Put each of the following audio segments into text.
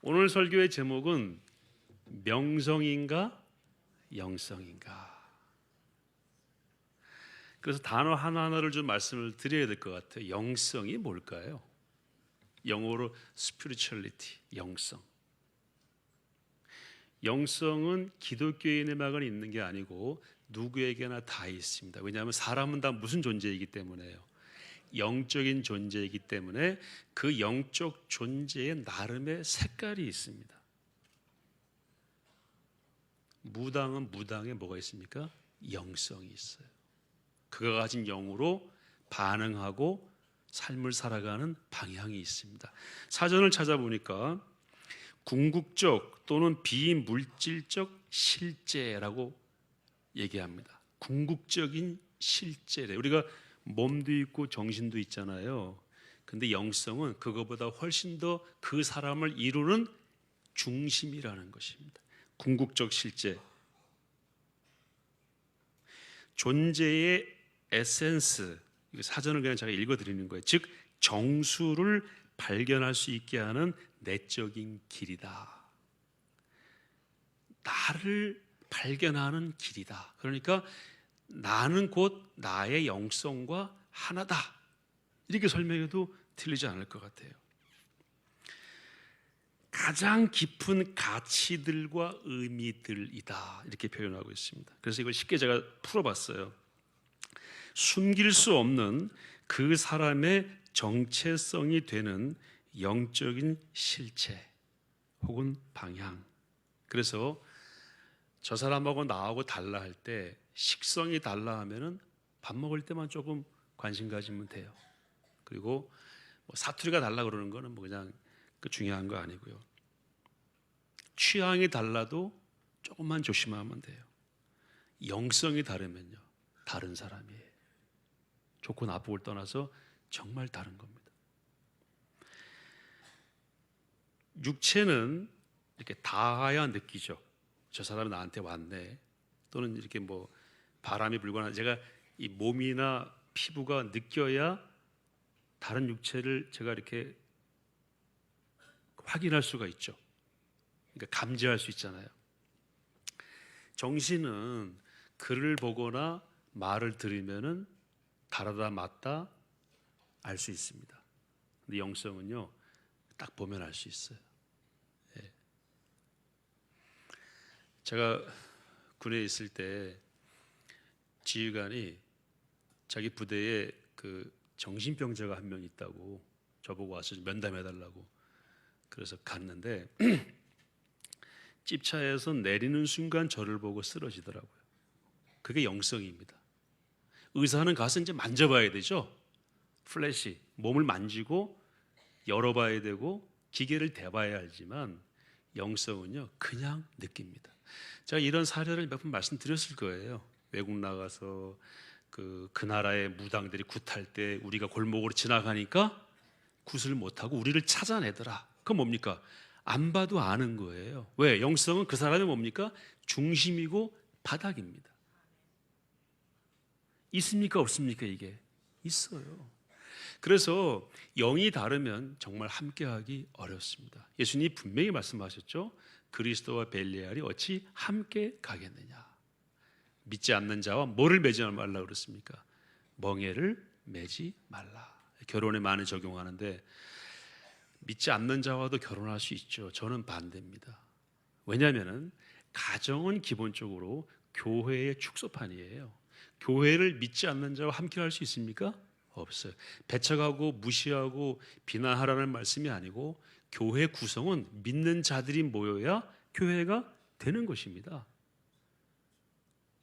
오늘 설교의 제목은 명성인가 영성인가. 그래서 단어 하나하나를 좀 말씀을 드려야 될 것 같아요. 영성이 뭘까요? 영어로 spirituality, 영성. 영성은 기독교인에만 있는 게 아니고 누구에게나 다 있습니다. 왜냐하면 사람은 다 무슨 존재이기 때문에요. 영적인 존재이기 때문에 그 영적 존재에 나름의 색깔이 있습니다. 무당은 무당에 뭐가 있습니까? 영성이 있어요. 그가 가진 영으로 반응하고 삶을 살아가는 방향이 있습니다. 사전을 찾아보니까 궁극적 또는 비물질적 실제라고 얘기합니다. 궁극적인 실제래. 우리가 몸도 있고 정신도 있잖아요. 근데 영성은 그거보다 훨씬 더 그 사람을 이루는 중심이라는 것입니다. 궁극적 실제. 존재의 에센스, 사전을 그냥 제가 읽어드리는 거예요. 즉 정수를 발견할 수 있게 하는 내적인 길이다. 나를 발견하는 길이다. 그러니까 나는 곧 나의 영성과 하나다. 이렇게 설명해도 틀리지 않을 것 같아요. 가장 깊은 가치들과 의미들이다. 이렇게 표현하고 있습니다. 그래서 이걸 쉽게 제가 풀어봤어요. 숨길 수 없는 그 사람의 정체성이 되는 영적인 실체 혹은 방향. 그래서 저 사람하고 나하고 달라 할 때 식성이 달라 하면은 밥 먹을 때만 조금 관심 가지면 돼요. 그리고 뭐 사투리가 달라 그러는 거는 뭐 그냥 그 중요한 거 아니고요. 취향이 달라도 조금만 조심하면 돼요. 영성이 다르면요, 다른 사람이에요. 좋고 나쁘고를 떠나서 정말 다른 겁니다. 육체는 이렇게 닿아야 느끼죠. 저 사람이 나한테 왔네. 또는 이렇게 뭐 바람이 불거나 제가 이 몸이나 피부가 느껴야 다른 육체를 제가 이렇게 확인할 수가 있죠. 그러니까 감지할 수 있잖아요. 정신은 글을 보거나 말을 들으면은 다르다 맞다 알 수 있습니다. 근데 영성은요, 딱 보면 알 수 있어요. 예. 제가 군에 있을 때 지휘관이 자기 부대에 그 정신병자가 한 명 있다고 저보고 와서 면담해달라고 그래서 갔는데 집차에서 내리는 순간 저를 보고 쓰러지더라고요. 그게 영성입니다. 의사는 가서 이제 만져봐야 되죠. 플래시, 몸을 만지고 열어봐야 되고 기계를 대봐야 알지만 영성은요, 그냥 느낍니다. 제가 이런 사례를 몇 번 말씀드렸을 거예요. 외국 나가서 그 나라의 무당들이 굿할 때 우리가 골목으로 지나가니까 굿을 못하고 우리를 찾아내더라. 그건 뭡니까? 안 봐도 아는 거예요. 왜? 영성은 그 사람이 뭡니까? 중심이고 바닥입니다. 있습니까? 없습니까? 이게 있어요. 그래서 영이 다르면 정말 함께하기 어렵습니다. 예수님이 분명히 말씀하셨죠. 그리스도와 벨리알이 어찌 함께 가겠느냐. 믿지 않는 자와 뭐를 매지 말라 그랬습니까? 멍에를 매지 말라. 결혼에 많이 적용하는데 믿지 않는 자와도 결혼할 수 있죠. 저는 반대입니다. 왜냐하면 가정은 기본적으로 교회의 축소판이에요. 교회를 믿지 않는 자와 함께 할 수 있습니까? 없어요. 배척하고 무시하고 비난하라는 말씀이 아니고 교회 구성은 믿는 자들이 모여야 교회가 되는 것입니다.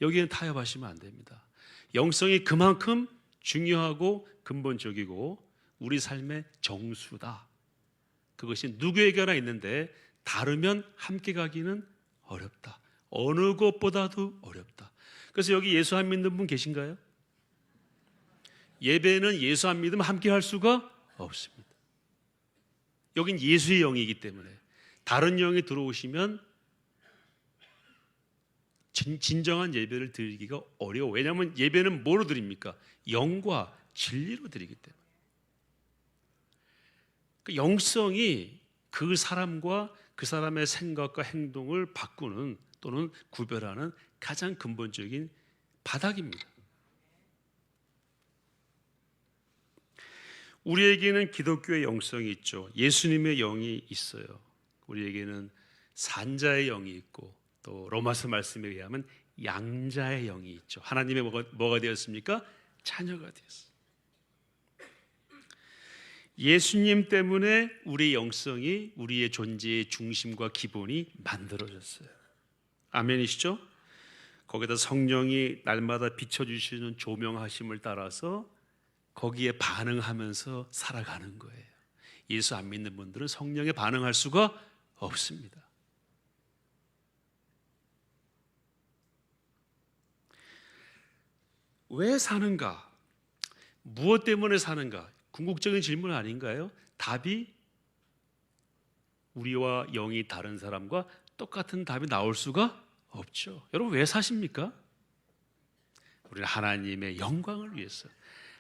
여기에는 타협하시면 안 됩니다. 영성이 그만큼 중요하고 근본적이고 우리 삶의 정수다. 그것이 누구에게나 있는데 다르면 함께 가기는 어렵다. 어느 것보다도 어렵다. 그래서 여기 예수 안 믿는 분 계신가요? 예배는 예수 안 믿으면 함께 할 수가 없습니다. 여긴 예수의 영이기 때문에 다른 영이 들어오시면 진정한 예배를 드리기가 어려워. 왜냐하면 예배는 뭐로 드립니까? 영과 진리로 드리기 때문에. 그 영성이 그 사람과 그 사람의 생각과 행동을 바꾸는 또는 구별하는 가장 근본적인 바닥입니다. 우리에게는 기독교의 영성이 있죠. 예수님의 영이 있어요. 우리에게는 산자의 영이 있고 또 로마서 말씀에 의하면 양자의 영이 있죠. 하나님의 뭐가 되었습니까? 자녀가 되었어요. 예수님 때문에 우리의 영성이 우리의 존재의 중심과 기본이 만들어졌어요. 아멘이시죠? 거기다 성령이 날마다 비춰주시는 조명하심을 따라서 거기에 반응하면서 살아가는 거예요. 예수 안 믿는 분들은 성령에 반응할 수가 없습니다. 왜 사는가? 무엇 때문에 사는가? 궁극적인 질문 아닌가요? 답이 우리와 영이 다른 사람과 똑같은 답이 나올 수가 없죠. 여러분 왜 사십니까? 우리는 하나님의 영광을 위해서,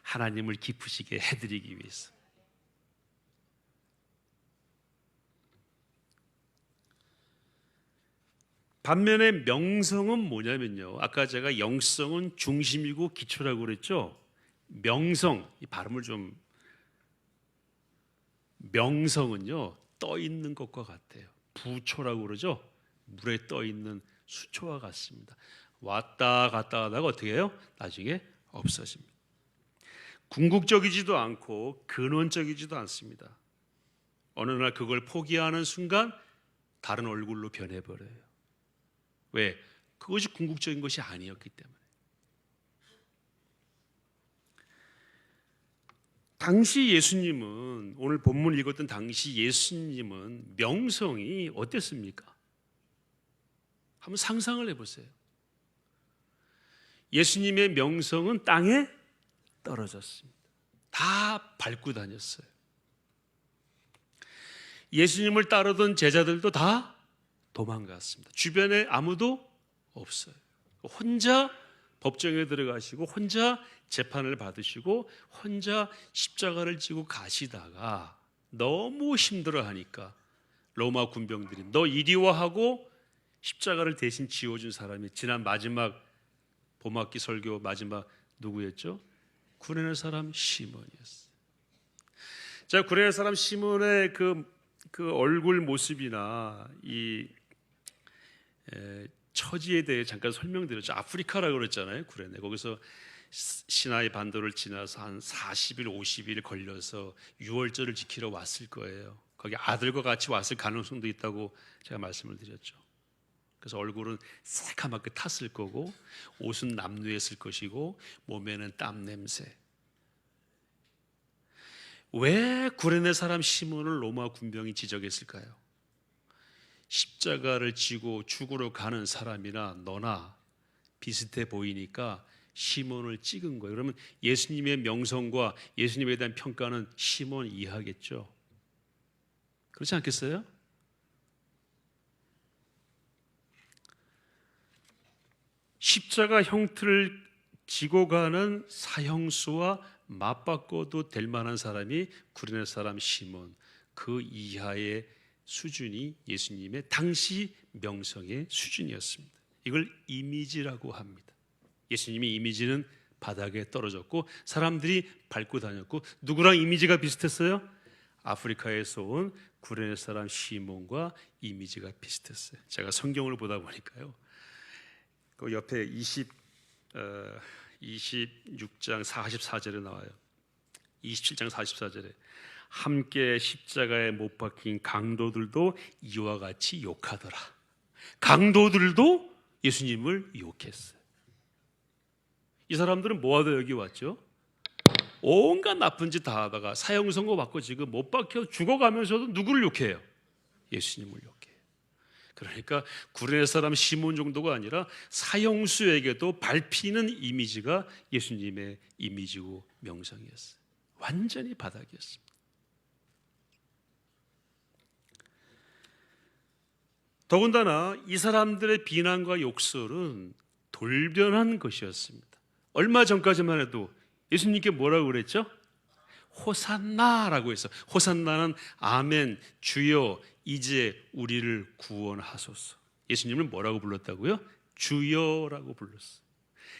하나님을 기쁘시게 해드리기 위해서. 반면에 명성은 뭐냐면요, 아까 제가 영성은 중심이고 기초라고 그랬죠. 명성, 이 발음을 좀, 명성은요 떠 있는 것과 같아요. 부초라고 그러죠. 물에 떠 있는 수초와 같습니다. 왔다 갔다 하다가 어떻게 해요? 나중에 없어집니다. 궁극적이지도 않고 근원적이지도 않습니다. 어느 날 그걸 포기하는 순간 다른 얼굴로 변해버려요. 왜? 그것이 궁극적인 것이 아니었기 때문에. 당시 예수님은, 오늘 본문 읽었던 당시 예수님은 명성이 어땠습니까? 한번 상상을 해보세요. 예수님의 명성은 땅에 떨어졌습니다. 다 밟고 다녔어요. 예수님을 따르던 제자들도 다 도망갔습니다. 주변에 아무도 없어요. 혼자 법정에 들어가시고 혼자 재판을 받으시고 혼자 십자가를 지고 가시다가 너무 힘들어하니까 로마 군병들이 너 이리와 하고 십자가를 대신 지어준 사람이 지난 마지막 봄학기 설교 마지막 누구였죠? 구레네 사람 시몬이었어요. 자, 구레네 사람 시몬의 그 얼굴 모습이나 이 처지에 대해 잠깐 설명드렸죠. 아프리카라고 그랬잖아요. 구레네. 거기서 시나이 반도를 지나서 한 40일, 50일 걸려서 유월절을 지키러 왔을 거예요. 거기 아들과 같이 왔을 가능성도 있다고 제가 말씀을 드렸죠. 그래서 얼굴은 새카맣게 탔을 거고 옷은 남루했을 것이고 몸에는 땀 냄새. 왜 구레네 사람 시몬을 로마 군병이 지적했을까요? 십자가를 지고 죽으러 가는 사람이나 너나 비슷해 보이니까 시몬을 찍은 거예요. 그러면 예수님의 명성과 예수님에 대한 평가는 시몬 이하겠죠. 그렇지 않겠어요? 십자가 형틀을 지고 가는 사형수와 맞바꿔도 될 만한 사람이 구레네 사람 시몬, 그 이하의 수준이 예수님의 당시 명성의 수준이었습니다. 이걸 이미지라고 합니다. 예수님의 이미지는 바닥에 떨어졌고 사람들이 밟고 다녔고 누구랑 이미지가 비슷했어요? 아프리카에서 온 구레네 사람 시몬과 이미지가 비슷했어요. 제가 성경을 보다 보니까요, 그 옆에 26장 44절에 나와요. 27장 44절에 함께 십자가에 못 박힌 강도들도 이와 같이 욕하더라. 강도들도 예수님을 욕했어요. 이 사람들은 뭐하러 여기 왔죠? 온갖 나쁜 짓 다 하다가 사형 선고 받고 지금 못 박혀 죽어가면서도 누구를 욕해요? 예수님을 욕해요. 그러니까 구레네 사람 시몬 정도가 아니라 사형수에게도 밟히는 이미지가 예수님의 이미지고 명성이었어요. 완전히 바닥이었습니다. 더군다나 이 사람들의 비난과 욕설은 돌변한 것이었습니다. 얼마 전까지만 해도 예수님께 뭐라고 그랬죠? 호산나라고 해서, 호산나는 아멘, 주여 이제 우리를 구원하소서. 예수님을 뭐라고 불렀다고요? 주여라고 불렀어요.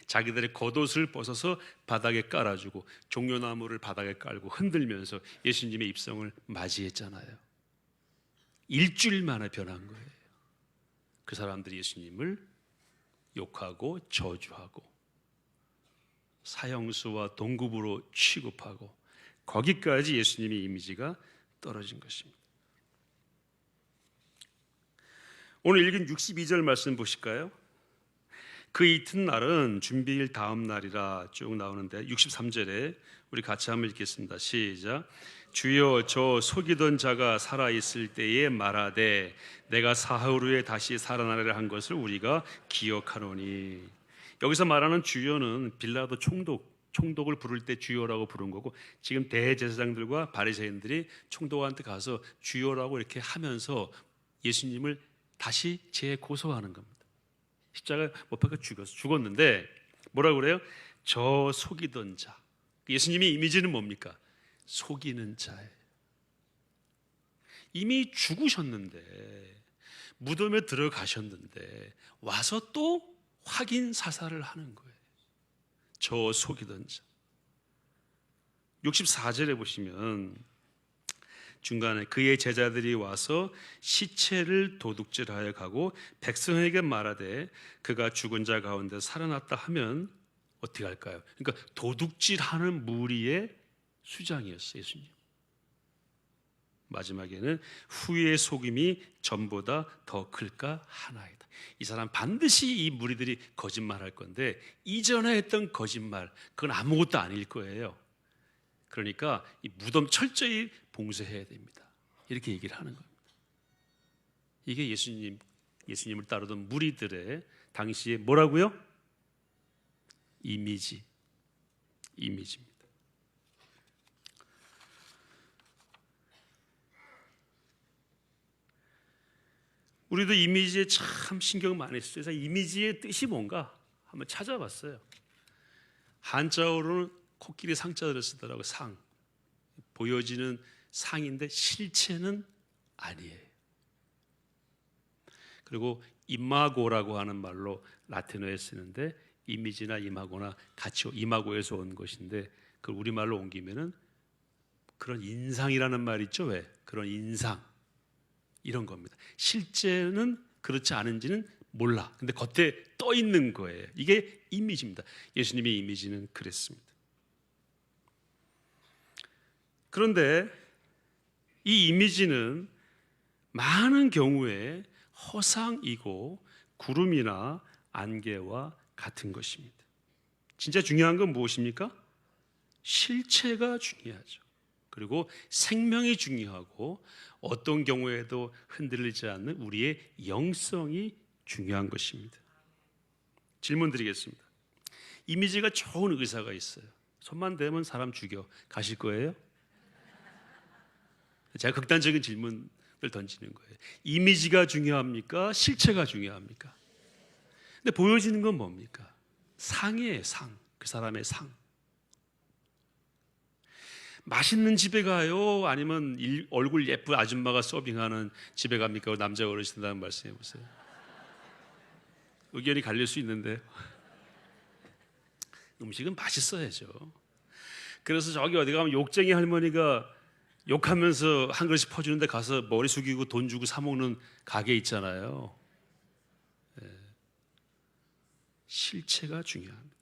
자기들의 겉옷을 벗어서 바닥에 깔아주고 종려나무를 바닥에 깔고 흔들면서 예수님의 입성을 맞이했잖아요. 일주일 만에 변한 거예요. 그 사람들이 예수님을 욕하고 저주하고 사형수와 동급으로 취급하고 거기까지 예수님의 이미지가 떨어진 것입니다. 오늘 읽은 62절 말씀 보실까요? 그 이튿날은 준비일 다음 날이라 쭉 나오는데 63절에 우리 같이 한번 읽겠습니다. 시작. 주여, 저 속이던 자가 살아있을 때에 말하되 내가 사흘 후에 다시 살아나리라 한 것을 우리가 기억하노니. 여기서 말하는 주여는 빌라도 총독을 부를 때 주여라고 부른 거고, 지금 대제사장들과 바리새인들이 총독한테 가서 주여라고 이렇게 하면서 예수님을 다시 재고소하는 겁니다. 십자가에 못 박혀 죽었는데 뭐라고 그래요? 저 속이던 자. 예수님의 이미지는 뭡니까? 속이는 자예요. 이미 죽으셨는데, 무덤에 들어가셨는데 와서 또 확인 사살을 하는 거예요. 저 속이던 자. 64절에 보시면 중간에 그의 제자들이 와서 시체를 도둑질하여 가고 백성에게 말하되 그가 죽은 자 가운데 살아났다 하면 어떻게 할까요? 그러니까 도둑질하는 무리의 수장이었어요, 예수님. 마지막에는 후의 속임이 전보다 더 클까 하나이다. 이 사람 반드시 이 무리들이 거짓말할 건데 이전에 했던 거짓말, 그건 아무것도 아닐 거예요. 그러니까 이 무덤 철저히 봉쇄해야 됩니다. 이렇게 얘기를 하는 겁니다. 이게 예수님을 따르던 무리들의 당시에 뭐라고요? 이미지입니다. 우리도 이미지에 참 신경 많이 써요. 그래서 이미지의 뜻이 뭔가 한번 찾아봤어요. 한자어로는 코끼리 상자를 쓰더라고요. 상. 보여지는 상인데 실체는 아니에요. 그리고 이마고라고 하는 말로 라틴어에 쓰는데 이미지나 이마고나 같이 이마고에서 온 것인데 그걸 우리말로 옮기면은 그런 인상이라는 말 있죠. 왜? 그런 인상. 이런 겁니다. 실제는 그렇지 않은지는 몰라. 근데 겉에 떠 있는 거예요. 이게 이미지입니다. 예수님의 이미지는 그랬습니다. 그런데 이 이미지는 많은 경우에 허상이고 구름이나 안개와 같은 것입니다. 진짜 중요한 건 무엇입니까? 실체가 중요하죠. 그리고 생명이 중요하고 어떤 경우에도 흔들리지 않는 우리의 영성이 중요한 것입니다. 질문 드리겠습니다. 이미지가 좋은 의사가 있어요. 손만 대면 사람 죽여. 가실 거예요? 제가 극단적인 질문을 던지는 거예요. 이미지가 중요합니까? 실체가 중요합니까? 근데 보여지는 건 뭡니까? 상이에요, 상. 그 사람의 상. 맛있는 집에 가요? 아니면 얼굴 예쁜 아줌마가 서빙하는 집에 갑니까? 남자 어르신들 한번 말씀해 보세요. 의견이 갈릴 수 있는데 음식은 맛있어야죠. 그래서 저기 어디 가면 욕쟁이 할머니가 욕하면서 한 그릇씩 퍼주는데 가서 머리 숙이고 돈 주고 사 먹는 가게 있잖아요. 실체가 중요합니다.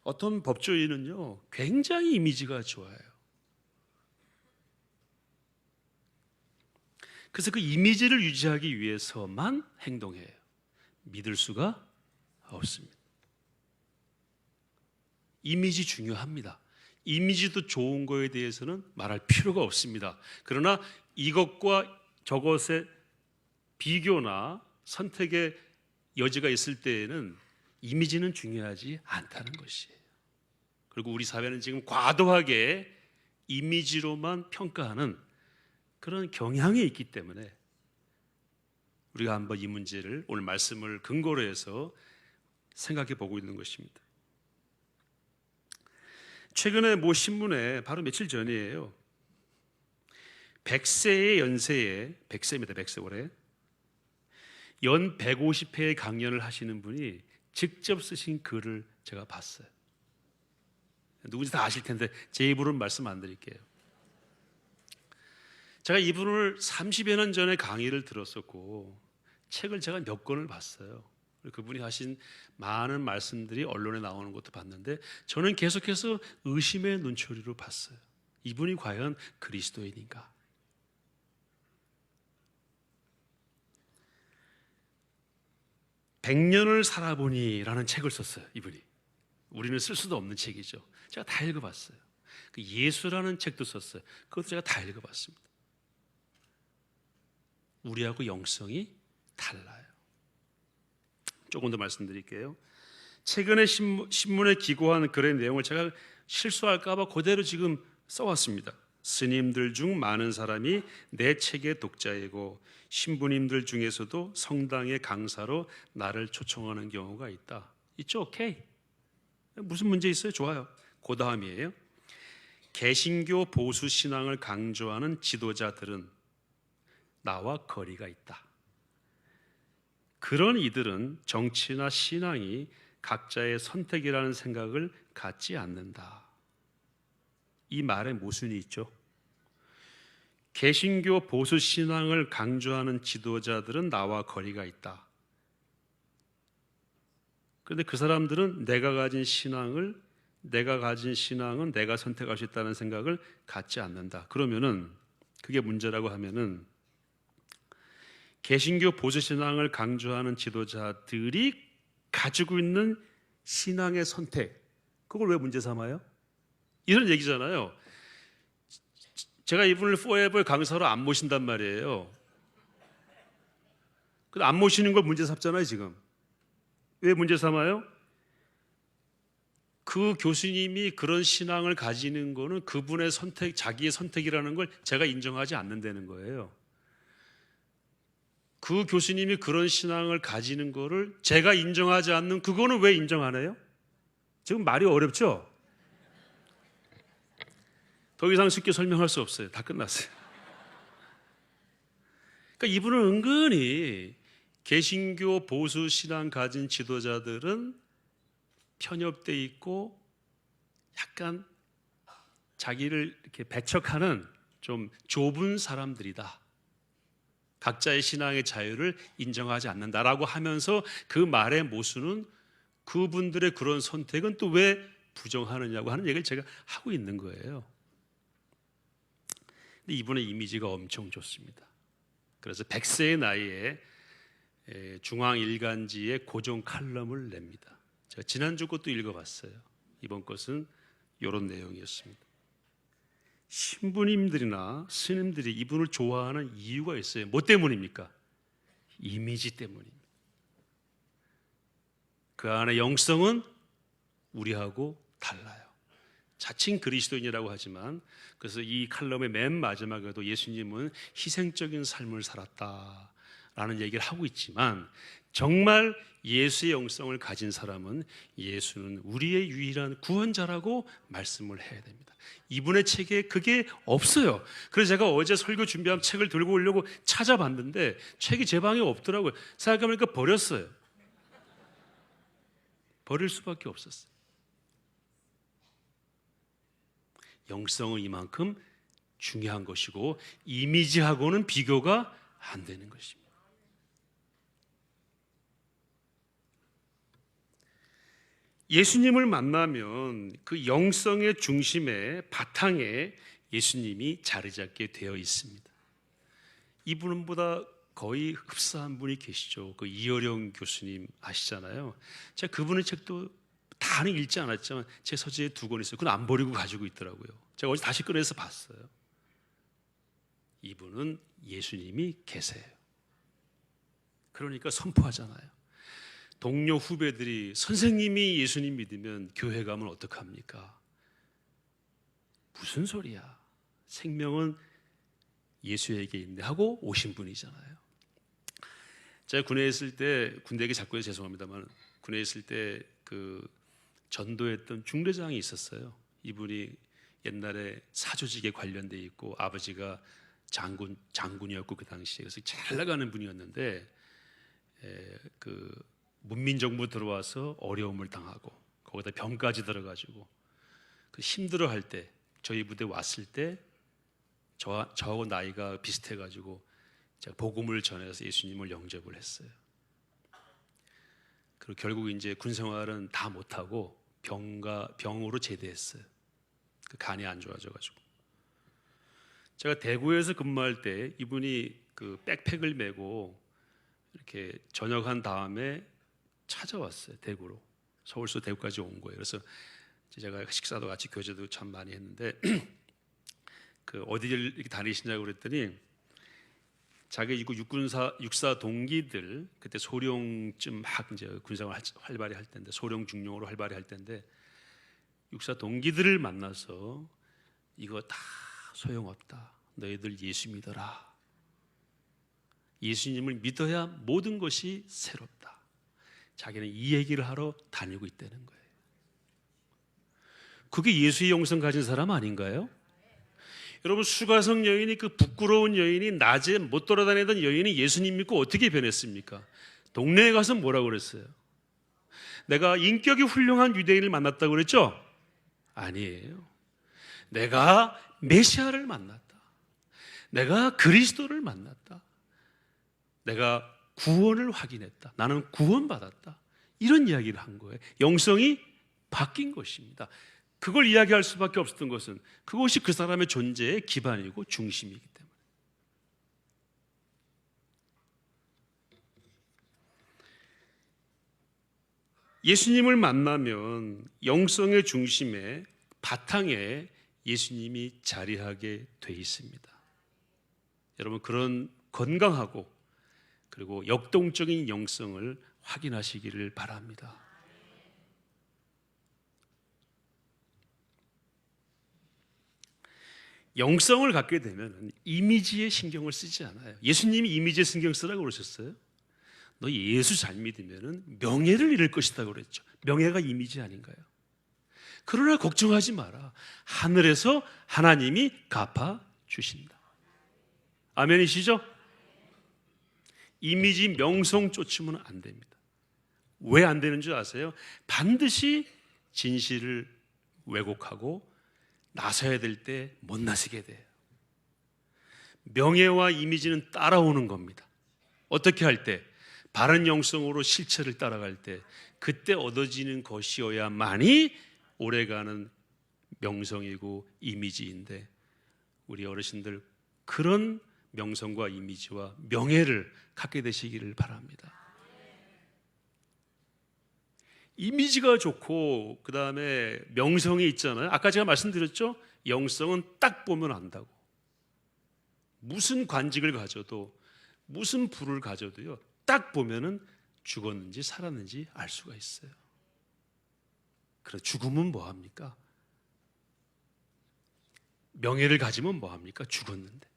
어떤 법조인은요, 굉장히 이미지가 좋아요. 그래서 그 이미지를 유지하기 위해서만 행동해요. 믿을 수가 없습니다. 이미지 중요합니다. 이미지도 좋은 거에 대해서는 말할 필요가 없습니다. 그러나 이것과 저것의 비교나 선택의 여지가 있을 때에는 이미지는 중요하지 않다는 것이에요. 그리고 우리 사회는 지금 과도하게 이미지로만 평가하는 그런 경향이 있기 때문에 우리가 한번 이 문제를 오늘 말씀을 근거로 해서 생각해 보고 있는 것입니다. 최근에 모 신문에 바로 며칠 전이에요. 100세의 연세에 100세입니다. 100세 올해 연 150회의 강연을 하시는 분이 직접 쓰신 글을 제가 봤어요. 누군지 다 아실 텐데 제 입으로는 말씀 안 드릴게요. 제가 이분을 30여 년 전에 강의를 들었었고 책을 제가 몇 권을 봤어요. 그분이 하신 많은 말씀들이 언론에 나오는 것도 봤는데 저는 계속해서 의심의 눈초리로 봤어요. 이분이 과연 그리스도인인가? "100년을 살아보니라는 책을 썼어요. 이분이. 우리는 쓸 수도 없는 책이죠. 제가 다 읽어봤어요. 그 예수라는 책도 썼어요. 그것도 제가 다 읽어봤습니다. 우리하고 영성이 달라요. 조금 더 말씀드릴게요. 최근에 신문에 기고한 글의 내용을 제가 실수할까 봐 그대로 지금 써왔습니다. 스님들 중 많은 사람이 내 책의 독자이고 신부님들 중에서도 성당의 강사로 나를 초청하는 경우가 있다. 있죠? 오케이. 무슨 문제 있어요? 좋아요. 그 다음이에요. 개신교 보수 신앙을 강조하는 지도자들은 나와 거리가 있다. 그런 이들은 정치나 신앙이 각자의 선택이라는 생각을 갖지 않는다. 이 말에 모순이 있죠. 개신교 보수 신앙을 강조하는 지도자들은 나와 거리가 있다. 그런데 그 사람들은 내가 가진 신앙은 내가 선택할 수 있다는 생각을 갖지 않는다. 그러면은 그게 문제라고 하면은 개신교 보수 신앙을 강조하는 지도자들이 가지고 있는 신앙의 선택, 그걸 왜 문제 삼아요? 이런 얘기잖아요. 제가 이분을 포에버 강사로 안 모신단 말이에요. 근데 안 모시는 걸 문제 삼잖아요. 지금 왜 문제 삼아요? 그 교수님이 그런 신앙을 가지는 거는 그분의 선택, 자기의 선택이라는 걸 제가 인정하지 않는다는 거예요. 그 교수님이 그런 신앙을 가지는 거를 제가 인정하지 않는 그거는 왜 인정 안 해요? 지금 말이 어렵죠? 더 이상 쉽게 설명할 수 없어요. 다 끝났어요. 그러니까 이분은 은근히 개신교 보수 신앙 가진 지도자들은 편협돼 있고 약간 자기를 이렇게 배척하는 좀 좁은 사람들이다. 각자의 신앙의 자유를 인정하지 않는다라고 하면서 그 말의 모순은 그분들의 그런 선택은 또 왜 부정하느냐고 하는 얘기를 제가 하고 있는 거예요. 근데 이분의 이미지가 엄청 좋습니다. 그래서 100세의 나이에 중앙일간지에 고정 칼럼을 냅니다. 제가 지난주 것도 읽어봤어요. 이번 것은 이런 내용이었습니다. 신부님들이나 스님들이 이분을 좋아하는 이유가 있어요. 뭐 때문입니까? 이미지 때문입니다. 그 안에 영성은 우리하고 달라요. 자칭 그리스도인이라고 하지만, 그래서 이 칼럼의 맨 마지막에도 예수님은 희생적인 삶을 살았다라는 얘기를 하고 있지만, 정말 예수의 영성을 가진 사람은 예수는 우리의 유일한 구원자라고 말씀을 해야 됩니다. 이분의 책에 그게 없어요. 그래서 제가 어제 설교 준비한 책을 들고 오려고 찾아봤는데 책이 제 방에 없더라고요. 생각해보니까 버렸어요. 버릴 수밖에 없었어요. 영성은 이만큼 중요한 것이고 이미지하고는 비교가 안 되는 것입니다. 예수님을 만나면 그 영성의 중심에, 바탕에 예수님이 자리 잡게 되어 있습니다. 이분보다 거의 흡사한 분이 계시죠. 그 이어령 교수님 아시잖아요. 제가 그분의 책도 다는 읽지 않았지만 제 서재에 2권 있어요. 그건 안 버리고 가지고 있더라고요. 제가 어제 다시 꺼내서 봤어요. 이분은 예수님이 계세요. 그러니까 선포하잖아요. 동료 후배들이 선생님이 예수님 믿으면 교회 가면 어떡합니까? 무슨 소리야? 생명은 예수에게 있네 하고 오신 분이잖아요. 제가 군에 있을 때, 군대 얘기 자꾸 해서 죄송합니다만, 군에 있을 때 그 전도했던 중대장이 있었어요. 이분이 옛날에 사조직에 관련돼 있고 아버지가 장군이었고 그 당시에 그래서 잘 나가는 분이었는데 그 문민 정부 들어와서 어려움을 당하고 거기다 병까지 들어가지고 그 힘들어할 때 저희 부대 왔을 때 저하고 나이가 비슷해가지고 제가 복음을 전해서 예수님을 영접을 했어요. 그리고 결국 이제 군 생활은 다 못하고 병으로 제대했어요. 그 간이 안 좋아져가지고. 제가 대구에서 근무할 때 이분이 그 백팩을 메고 이렇게 저녁한 다음에 찾아왔어요. 대구로. 서울서 대구까지 온 거예요. 그래서 제가 식사도 같이 교제도 참 많이 했는데 그 어디를 이렇게 다니시냐고 그랬더니 자기 육사 동기들 그때 소령쯤 막 이제 군생활 활발히 할 때인데 소령 중령으로 활발히 할 때인데 육사 동기들을 만나서 이거 다 소용없다. 너희들 예수 믿어라. 예수님을 믿어야 모든 것이 새롭다. 자기는 이 얘기를 하러 다니고 있다는 거예요. 그게 예수의 영성 가진 사람 아닌가요? 여러분 수가성 여인이 그 부끄러운 여인이 낮에 못 돌아다니던 여인이 예수님 믿고 어떻게 변했습니까? 동네에 가서 뭐라고 그랬어요? 내가 인격이 훌륭한 유대인을 만났다고 그랬죠? 아니에요. 내가 메시아를 만났다. 내가 그리스도를 만났다. 내가 구원을 확인했다. 나는 구원받았다. 이런 이야기를 한 거예요. 영성이 바뀐 것입니다. 그걸 이야기할 수밖에 없었던 것은 그것이 그 사람의 존재의 기반이고 중심이기 때문에. 예수님을 만나면 영성의 중심에 바탕에 예수님이 자리하게 돼 있습니다. 여러분 그런 건강하고 그리고 역동적인 영성을 확인하시기를 바랍니다. 영성을 갖게 되면 이미지에 신경을 쓰지 않아요. 예수님이 이미지에 신경 쓰라고 그러셨어요. 너 예수 잘 믿으면 명예를 잃을 것이다 그랬죠. 명예가 이미지 아닌가요? 그러나 걱정하지 마라. 하늘에서 하나님이 갚아주신다. 아멘이시죠? 이미지 명성 쫓으면 안 됩니다. 왜 안 되는 줄 아세요? 반드시 진실을 왜곡하고 나서야 될 때 못 나서게 돼요. 명예와 이미지는 따라오는 겁니다. 어떻게 할 때? 바른 영성으로 실체를 따라갈 때 그때 얻어지는 것이어야만이 오래가는 명성이고 이미지인데 우리 어르신들 그런 명성과 이미지와 명예를 갖게 되시기를 바랍니다. 이미지가 좋고 그 다음에 명성이 있잖아요. 아까 제가 말씀드렸죠. 영성은 딱 보면 안다고. 무슨 관직을 가져도 무슨 부를 가져도요. 딱 보면은 죽었는지 살았는지 알 수가 있어요. 그래 죽으면 뭐합니까? 명예를 가지면 뭐합니까? 죽었는데.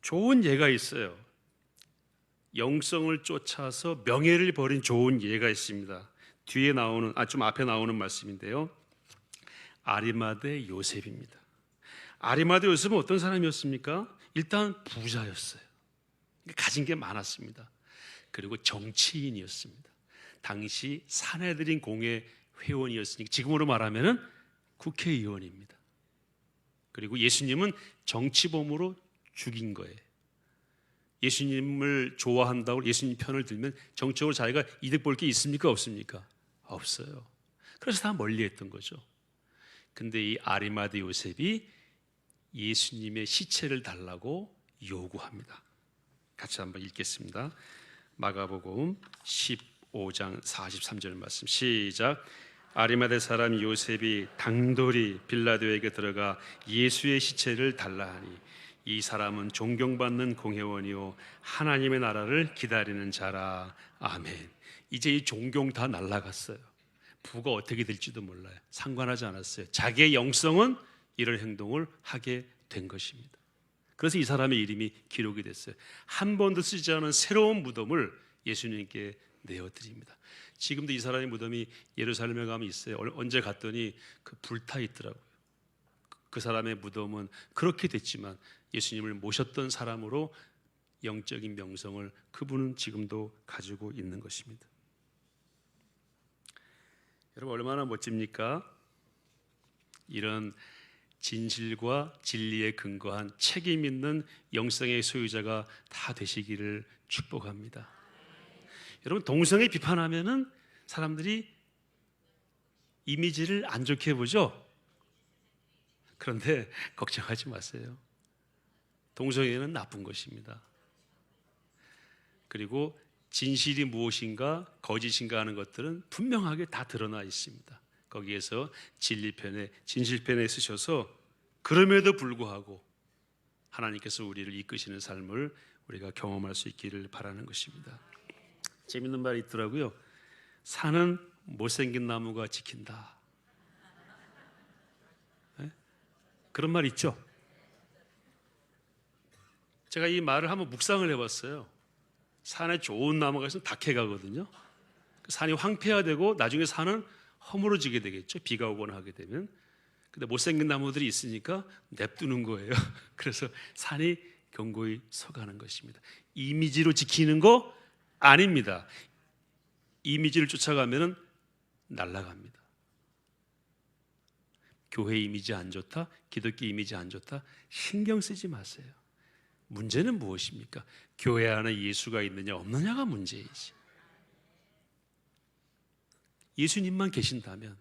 좋은 예가 있어요. 영성을 쫓아서 명예를 버린 좋은 예가 있습니다. 뒤에 나오는 좀 앞에 나오는 말씀인데요. 아리마대 요셉입니다. 아리마대 요셉은 어떤 사람이었습니까? 일단 부자였어요. 가진 게 많았습니다. 그리고 정치인이었습니다. 당시 사내들인 공회 회원이었으니까 지금으로 말하면 국회의원입니다. 그리고 예수님은 정치범으로 죽인 거예요. 예수님을 좋아한다고 예수님 편을 들면 정적으로 자기가 이득 볼 게 있습니까? 없습니까? 없어요. 그래서 다 멀리했던 거죠. 근데 이 아리마대 요셉이 예수님의 시체를 달라고 요구합니다. 같이 한번 읽겠습니다. 마가복음 15장 43절 말씀 시작. 아리마대 사람 요셉이 당돌이 빌라도에게 들어가 예수의 시체를 달라 하니 이 사람은 존경받는 공회원이요 하나님의 나라를 기다리는 자라. 아멘. 이제 이 존경 다 날아갔어요. 부가 어떻게 될지도 몰라요. 상관하지 않았어요. 자기의 영성은 이런 행동을 하게 된 것입니다. 그래서 이 사람의 이름이 기록이 됐어요. 한 번도 쓰지 않은 새로운 무덤을 예수님께 내어드립니다. 지금도 이 사람의 무덤이 예루살렘에 가면 있어요. 언제 갔더니 그 불타 있더라고요. 그 사람의 무덤은 그렇게 됐지만 예수님을 모셨던 사람으로 영적인 명성을 그분은 지금도 가지고 있는 것입니다. 여러분 얼마나 멋집니까? 이런 진실과 진리에 근거한 책임 있는 영성의 소유자가 다 되시기를 축복합니다. 여러분 동성애 비판하면은 사람들이 이미지를 안 좋게 보죠. 그런데 걱정하지 마세요. 동성애는 나쁜 것입니다. 그리고 진실이 무엇인가 거짓인가 하는 것들은 분명하게 다 드러나 있습니다. 거기에서 진리편에 진실편에 쓰셔서 그럼에도 불구하고 하나님께서 우리를 이끄시는 삶을 우리가 경험할 수 있기를 바라는 것입니다. 재밌는 말이 있더라고요. 산은 못생긴 나무가 지킨다. 네? 그런 말 있죠. 제가 이 말을 한번 묵상을 해봤어요. 산에 좋은 나무가 있으면 다 캐가거든요. 산이 황폐화되고 나중에 산은 허물어지게 되겠죠. 비가 오거나 하게 되면. 근데 못생긴 나무들이 있으니까 냅두는 거예요. 그래서 산이 견고히 서가는 것입니다. 이미지로 지키는 거 아닙니다. 이미지를 쫓아가면 날아갑니다. 교회 이미지 안 좋다, 기독교 이미지 안 좋다, 신경 쓰지 마세요. 문제는 무엇입니까? 교회 안에 예수가 있느냐 없느냐가 문제이지. 예수님만 계신다면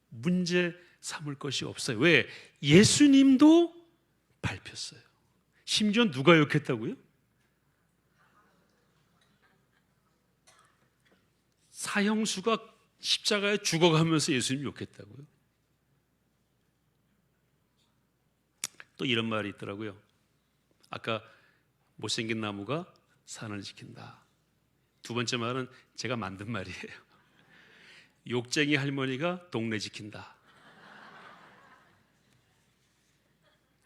문제 삼을 것이 없어요. 왜? 예수님도 밟혔어요. 심지어 누가 욕했다고요? 사형수가 십자가에 죽어가면서 예수님 욕했다고요? 또 이런 말이 있더라고요. 아까 못생긴 나무가 산을 지킨다. 두 번째 말은 제가 만든 말이에요. 욕쟁이 할머니가 동네 지킨다.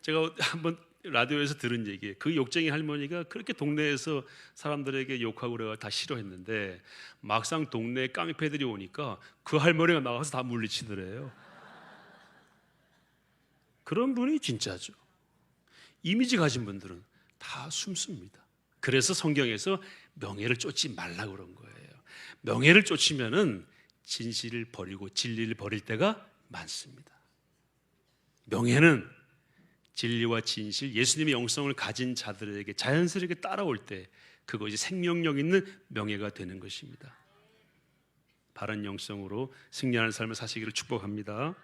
제가 한번 라디오에서 들은 얘기예요. 그 욕쟁이 할머니가 그렇게 동네에서 사람들에게 욕하고 그래가 다 싫어했는데 막상 동네에 깡패들이 오니까 그 할머니가 나가서 다 물리치더래요. 그런 분이 진짜죠. 이미지 가진 분들은 다 숨습니다. 그래서 성경에서 명예를 쫓지 말라고 그런 거예요. 명예를 쫓으면은 진실을 버리고 진리를 버릴 때가 많습니다. 명예는 진리와 진실, 예수님의 영성을 가진 자들에게 자연스럽게 따라올 때 그것이 생명력 있는 명예가 되는 것입니다. 바른 영성으로 승리하는 삶을 사시기를 축복합니다.